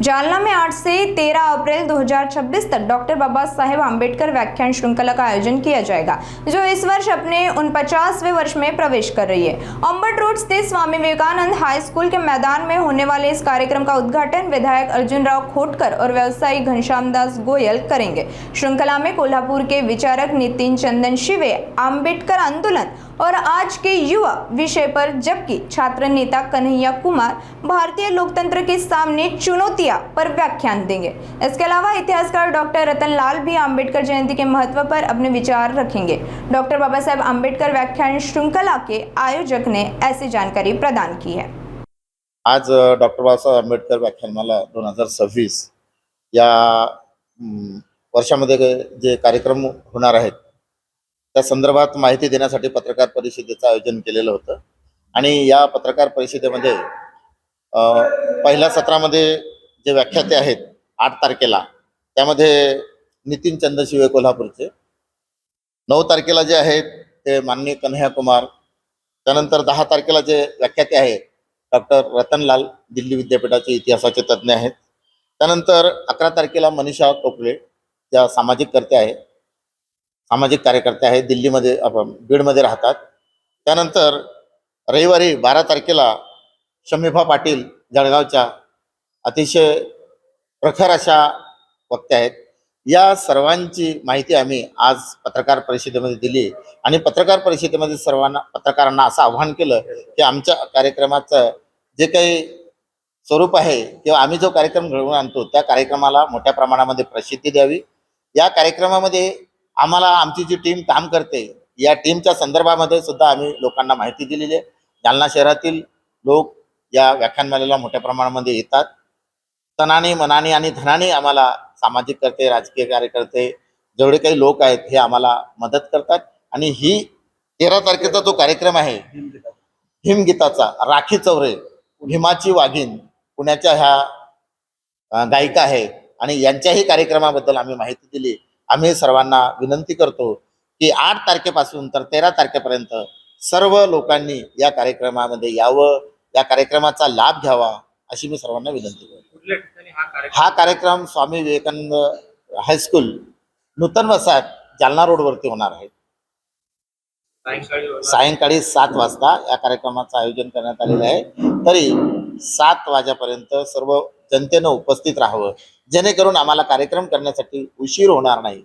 जालना में 8 से 13 अप्रैल 2026 तक डॉक्टर बाबा साहेब आम्बेडकर व्याख्यान श्रृंखला का आयोजन किया जाएगा, जो इस वर्ष अपने 49वें वर्ष में प्रवेश कर रही है। अंबट रोड स्थित स्वामी विवेकानंद हाई स्कूल के मैदान में होने वाले इस कार्यक्रम का उद्घाटन विधायक अर्जुन राव खोटकर और व्यवसायी घनश्याम दास गोयल करेंगे। श्रृंखला में कोल्हापुर के विचारक नितिन चंदन शिवे आम्बेडकर आंदोलन और आज के युवा विषय पर, जबकि छात्र नेता कन्हैया कुमार भारतीय लोकतंत्र के सामने चुनौतियां पर व्याख्यान देंगे। इसके अलावा इतिहासकार डॉक्टर रतन लाल भी आम्बेडकर जयंती के महत्व पर अपने विचार रखेंगे। डॉक्टर बाबा साहेब आम्बेडकर व्याख्यान श्रृंखला के आयोजक ने ऐसी जानकारी प्रदान की है। आज डॉक्टर बाबासाहेब आंबेडकर व्याख्यानमाला 2026 या वर्षामध्ये जे कार्यक्रम होणार आहेत त्या संदर्भात माहिती देण्यासाठी पत्रकार परिषदेचं आयोजन केलेलं होतं। आणि या पत्रकार परिषदेमध्ये पहिल्या सत्रामध्ये जे व्याख्याते आहेत 8 तारखेला, त्यामध्ये नितीन चंदशिवे कोल्हापूरचे, 9 तारखेला जे आहेत ते माननीय कन्हैया कुमार, त्यानंतर 10 तारखेला जे व्याख्याते आहेत डॉक्टर रतन लाल, दिल्ली विद्यापीठाचे इतिहासाचे तज्ज्ञ आहेत, त्यानंतर 11 तारखेला मनीषा टोपले ज्या सामाजिक कार्यकर्ते आहेत, दिल्लीमध्ये बीडमध्ये राहतात, त्यानंतर रविवारी 12 तारखेला शमीफा पाटील जळगावच्या अतिशय प्रखर अशा वक्ते आहेत। या सर्वांची माहिती आम्ही आज पत्रकार परिषदेमध्ये दिली आणि पत्रकार परिषदेमध्ये पत्रकारांना असं आव्हान केलं की आमच्या कार्यक्रमाचं जे काही स्वरूप आहे किंवा आम्ही जो कार्यक्रम घडवून आणतो त्या कार्यक्रमाला मोठ्या प्रमाणामध्ये प्रसिद्धी द्यावी। या कार्यक्रमामध्ये आम्हाला आमची जी टीम काम करते या टीमच्या संदर्भामध्ये सुद्धा आम्ही लोकांना माहिती दिलेली आहे। जालना शहरातील लोक या व्याख्यानमालेला मोठ्या प्रमाणामध्ये येतात। तनाने, मनाने आणि धनाने आम्हाला सामाजिक करते, राजकीय कार्यकर्ते जेवढे काही लोक आहेत हे आम्हाला मदत करतात। आणि ही 13 तारखेचा जो कार्यक्रम आहे हिमगीताचा, राखी चौरे भीमाची वाघीण पुण्याच्या ह्या गायिका आहेत आणि यांच्याही कार्यक्रमाबद्दल आम्ही माहिती दिली। आम्ही सर्वांना विनंती करतो की 8 तारखेपासून तर 13 तारखेपर्यंत सर्व लोकांनी या कार्यक्रमामध्ये यावं, या कार्यक्रमाचा लाभ घ्यावा अशी मी सर्वांना विनंती करतो। हा कार्यक्रम स्वामी विवेकानंद हायस्कूल नूतन वसाहत जालना रोडवरती होणार आहे। सायंकाळी 7 वाजता या कार्यक्रमाचं आयोजन करण्यात आलेलं आहे। तरी 7 वाजेपर्यंत सर्व जनतेनं उपस्थित राहावं, जेणेकरून आम्हाला कार्यक्रम करण्यासाठी उशीर होणार नाही।